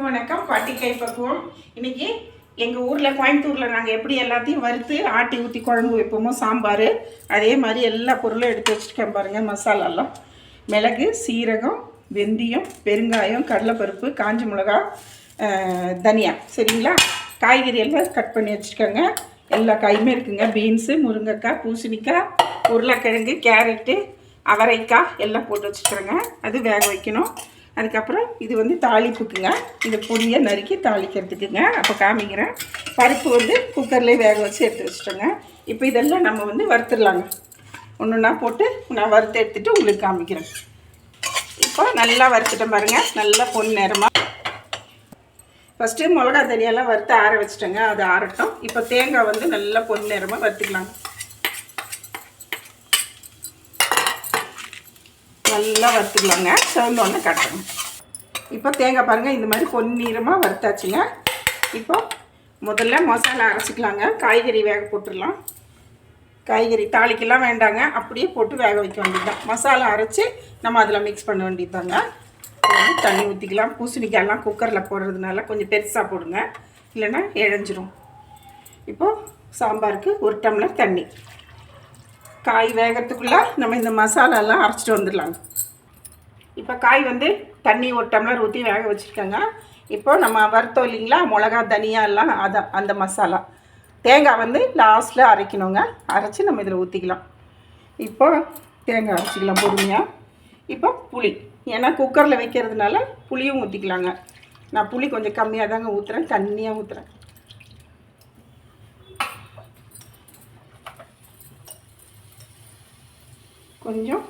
வணக்கம். பாட்டி கை பக்குவம். இன்னைக்கு எங்கள் ஊரில் கோயம்புத்தூரில் நாங்கள் எப்படி எல்லாத்தையும் வறுத்து ஆட்டி ஊற்றி குழம்பு வைப்போமோ சாம்பார், அதே மாதிரி எல்லா பொருளும் எடுத்து வச்சுருக்கேன் பாருங்கள். மசாலாலாம் மிளகு, சீரகம், வெந்தயம், பெருங்காயம், கடலைப்பருப்பு, காஞ்ச மிளகா, தனியா. சரிங்களா? காய்கறி எல்லாம் கட் பண்ணி வச்சுருக்கேங்க. எல்லா காயுமே இருக்குங்க. பீன்ஸு, முருங்கைக்காய், பூசணிக்காய், உருளைக்கிழங்கு, கேரட்டு, அவரைக்காய் எல்லாம் போட்டு வச்சுருக்குறேங்க. அது வேக வைக்கணும். அதுக்கப்புறம் இது வந்து தாளிப்புக்குங்க. இதை பொடியை நறுக்கி தாளிக்கிறதுக்குங்க. அப்போ காமிக்கிறேன். பருப்பு வந்து குக்கர்லேயே வேக வச்சு எடுத்து வச்சுட்டோங்க. இப்போ இதெல்லாம் நம்ம வந்து வறுத்துடலாங்க. ஒன்று ஒன்றா போட்டு நான் வறுத்து எடுத்துகிட்டு உங்களுக்கு காமிக்கிறேன். இப்போ நல்லா வறுத்துட்டேன் பாருங்கள். நல்லா பொன் நேரமாக. ஃபஸ்ட்டு மிளகா தனியெல்லாம் வறுத்து ஆற வச்சுட்டேங்க. அது ஆறட்டும். இப்போ தேங்காய் வந்து நல்லா பொன் நேரமாக வறுத்துக்கலாங்க. நல்லா வறுத்துக்கலாங்க. செவந்தோன்னு கட்டணும். இப்போ தேங்காய் பாருங்கள், இந்த மாதிரி பொன்னிறமாக வறுத்தாச்சுங்க. இப்போ முதல்ல மசாலா அரைச்சிக்கலாங்க. காய்கறி வேக போட்டுடலாம். காய்கறி தாளிக்கெல்லாம் வேண்டாங்க, அப்படியே போட்டு வேக வைக்க வேண்டியதுதான். மசாலா அரைச்சி நம்ம அதில் மிக்ஸ் பண்ண வேண்டியதுதாங்க. தண்ணி ஊற்றிக்கலாம். பூசணிக்காயெல்லாம் குக்கரில் போடுறதுனால கொஞ்சம் பெருசாக போடுங்க, இல்லைன்னா இழஞ்சிரும். இப்போது சாம்பாருக்கு 1 டம்ளர் தண்ணி. காய் வேகிறதுக்குள்ளே நம்ம இந்த மசாலாலாம் அரைச்சிட்டு வந்துடலாங்க. இப்போ காய் வந்து தண்ணி 1 டம்ளர் ஊற்றி வேக வச்சுருக்கேங்க. இப்போ நம்ம வறுத்தோம் இல்லைங்களா, மிளகா, தனியா எல்லாம் அந்த மசாலா. தேங்காய் வந்து லாஸ்ட்டில் அரைக்கணுங்க. அரைச்சி நம்ம இதில் ஊற்றிக்கலாம். இப்போ தேங்காய் அரைச்சிக்கலாம் பொறுமையாக. இப்போ புளி, ஏன்னா குக்கரில் வைக்கிறதுனால புளியும் ஊற்றிக்கலாங்க. நான் புளி கொஞ்சம் கம்மியாக தாங்க ஊற்றுறேன், தண்ணியாக ஊற்றுறேன். கொஞ்சம்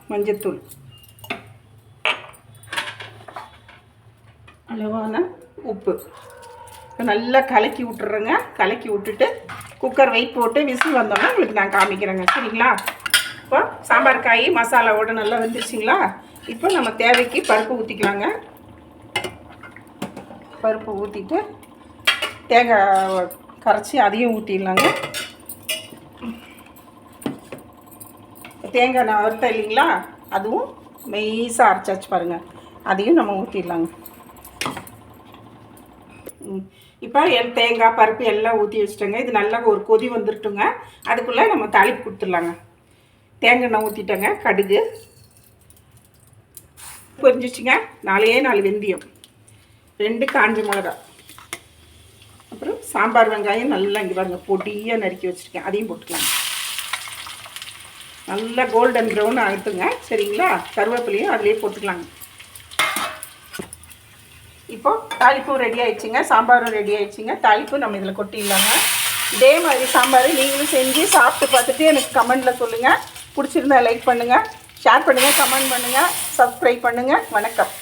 மஞ்சத்தூள், அளவான உப்பு. நல்லா கலக்கி விட்டுறேங்க. கலக்கி விட்டுட்டு குக்கர் வெயிட் போட்டு விசில் வந்தோன்னா உங்களுக்கு நான் காமிக்கிறேங்க. சரிங்களா? இப்போ சாம்பார் காய் மசாலாவோடு நல்லா வந்துருச்சுங்களா? இப்போ நம்ம தேவைக்கு பருப்பு ஊற்றிக்கலாங்க. பருப்பு ஊற்றிட்டு தேங்காய் கரைச்சி அதையும் ஊற்றிடலாங்க. தேங்காய் நான் வறுத்தேன் இல்லைங்களா, அதுவும் மெய்ஸாக அரைச்சாச்சு பாருங்கள். அதையும் நம்ம ஊற்றிடலாங்க. இப்போ தேங்காய் பருப்பு எல்லாம் ஊற்றி வச்சுட்டோங்க. இது நல்லா ஒரு கொதி வந்துட்டுங்க. அதுக்குள்ளே நம்ம தாளிப்பு கொடுத்துடலாங்க. தேங்காய் எண்ணெய் ஊற்றிட்டோங்க. கடுகு பொரிஞ்சிச்சுங்க. 4 வெந்தயம், 2 காஞ்ச மிளகா, அப்புறம் சாம்பார் வெங்காயம் நல்லா இங்கே பாருங்கள் பொடியாக நறுக்கி வச்சுருக்கேன். அதையும் போட்டுக்கலாம். நல்லா கோல்டன் ப்ரௌன் ஆகிட்டுங்க. சரிங்களா? கருவேப்பிலையும் அதிலே போட்டுக்கலாங்க. இப்போ தாளிப்பும் ரெடி ஆகிடுச்சிங்க. சாம்பாரும் ரெடி ஆகிடுச்சிங்க. தாளிப்பு நம்ம இதில் கொட்டிடலாங்க. இதே மாதிரி சாம்பார் நீங்களும் செஞ்சு சாப்பிட்டு பார்த்துட்டு எனக்கு கமெண்டில் சொல்லுங்கள். பிடிச்சிருந்தா லைக் பண்ணுங்கள், ஷேர் பண்ணுங்கள், கமெண்ட் பண்ணுங்கள், சப்ஸ்கிரைப் பண்ணுங்கள். வணக்கம்.